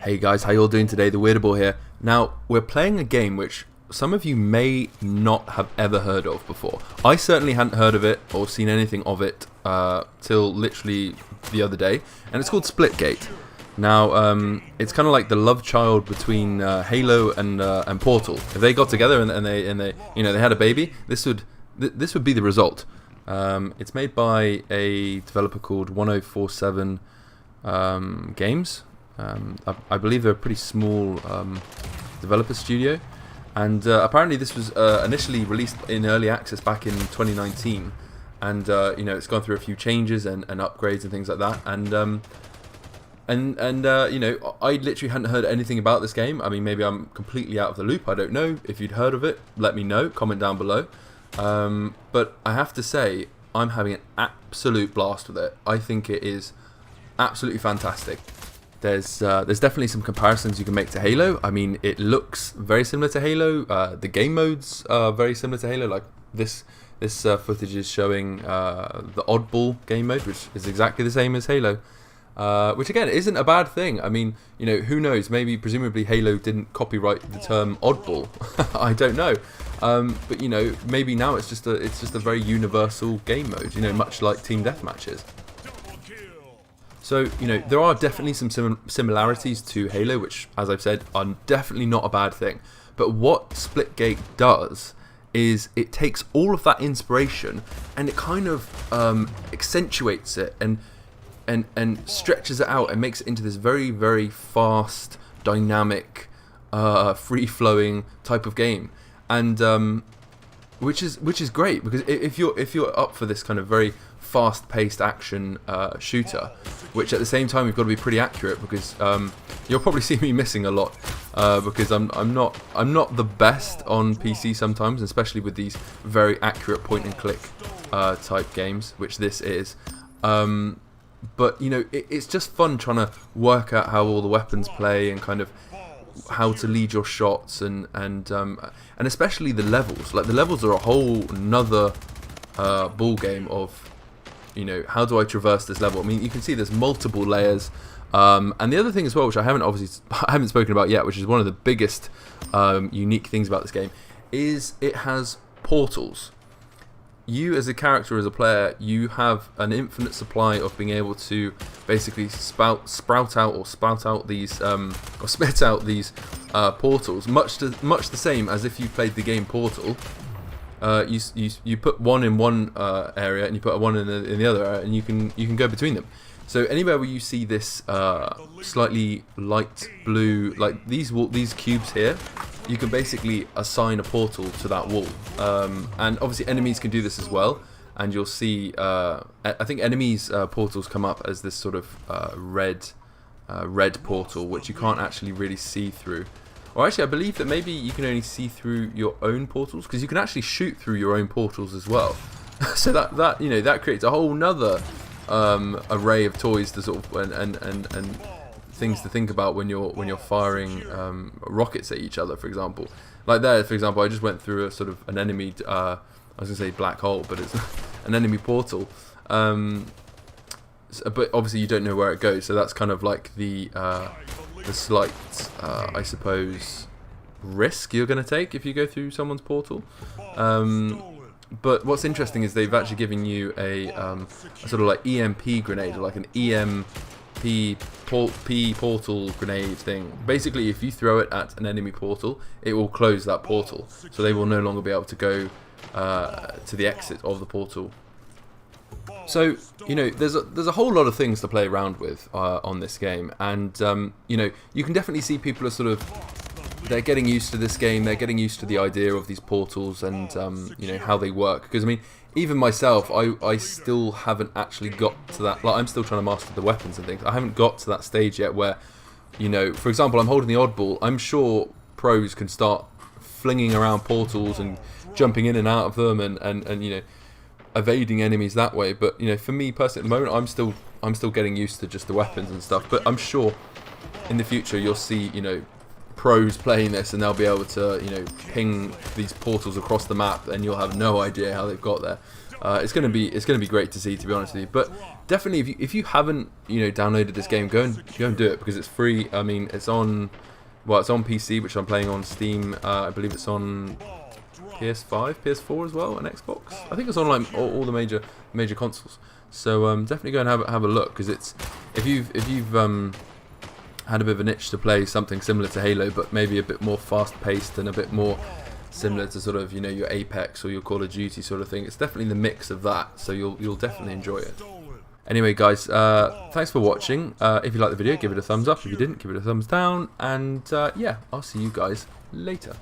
Hey guys, how you all doing today? The Weirdable here. Now, we're playing a game which some of you may not have ever heard of before. I certainly hadn't heard of it or seen anything of it till literally the other day, and it's called Splitgate. Now, it's kind of like the love child between Halo and Portal. If they got together and they had a baby, this would be the result. It's made by a developer called 1047 Games. I believe they're a pretty small developer studio, and apparently this was initially released in early access back in 2019, and it's gone through a few changes and upgrades and things like that, and I literally hadn't heard anything about this game. I mean, maybe I'm completely out of the loop, I don't know. If you'd heard of it, let me know, comment down below. But I have to say, I'm having an absolute blast with it. I think it is absolutely fantastic. There's definitely some comparisons you can make to Halo. I mean, it looks very similar to Halo. The game modes are very similar to Halo. Like this footage is showing the oddball game mode, which is exactly the same as Halo. Which again isn't a bad thing. I mean, who knows? Maybe, presumably, Halo didn't copyright the term oddball. I don't know. But maybe now it's just a very universal game mode. Much like team deathmatches. So, there are definitely some similarities to Halo, which, as I've said, are definitely not a bad thing. But what Splitgate does is it takes all of that inspiration and it kind of accentuates it and stretches it out and makes it into this very, very fast, dynamic, free-flowing type of game. And which is great, because if you're up for this kind of very fast-paced action shooter, which at the same time you've got to be pretty accurate, because you'll probably see me missing a lot, because I'm not the best on PC sometimes, especially with these very accurate point-and-click type games, which this is. But it's just fun trying to work out how all the weapons play and kind of how to lead your shots and especially the levels. Like, the levels are a whole nother ball game of how do I traverse this level. I mean, you can see there's multiple layers, and the other thing as well, which I haven't spoken about yet, which is one of the biggest unique things about this game, is it has portals. You, as a character, as a player, you have an infinite supply of being able to basically sprout out these or spit out these portals, much the same as if you played the game Portal. You put one in one area and you put one in the other area, and you can go between them. So anywhere where you see this slightly light blue, like these cubes here, you can basically assign a portal to that wall. And obviously enemies can do this as well. And you'll see, I think enemies' portals come up as this sort of red portal, which you can't actually really see through. Or actually, I believe that maybe you can only see through your own portals, because you can actually shoot through your own portals as well. So that creates a whole nother array of toys to sort of and things to think about when you're firing rockets at each other, for example. Like there, for example, I just went through a sort of an enemy. I was gonna say black hole, but it's an enemy portal. But obviously you don't know where it goes, so that's kind of like the slight, I suppose, risk you're going to take if you go through someone's portal. But what's interesting is they've actually given you a sort of like EMP grenade, or like an EMP portal grenade thing. Basically, if you throw it at an enemy portal, it will close that portal, so they will no longer be able to go to the exit of the portal. So there's a whole lot of things to play around with on this game, and you can definitely see people are sort of, they're getting used to this game. They're getting used to the idea of these portals and how they work. Because I mean, even myself, I still haven't actually got to that. Like, I'm still trying to master the weapons and things. I haven't got to that stage yet where, for example, I'm holding the oddball. I'm sure pros can start flinging around portals and jumping in and out of them and evading enemies that way. But for me personally, at the moment, I'm still getting used to just the weapons and stuff. But I'm sure in the future you'll see pros playing this, and they'll be able to ping these portals across the map, and you'll have no idea how they've got there. It's gonna be great to see, to be honest with you. But definitely, if you haven't downloaded this game, go and do it, because it's free. I mean, it's on PC, which I'm playing on Steam. I believe it's on PS5, PS4 as well, and Xbox. I think it's on like all the major consoles. So definitely go and have a look, because it's if you've had a bit of an itch to play something similar to Halo, but maybe a bit more fast-paced and a bit more similar to sort of your Apex or your Call of Duty sort of thing. It's definitely the mix of that, so you'll definitely enjoy it. Anyway, guys, thanks for watching. If you liked the video, give it a thumbs up. If you didn't, give it a thumbs down. And yeah, I'll see you guys later.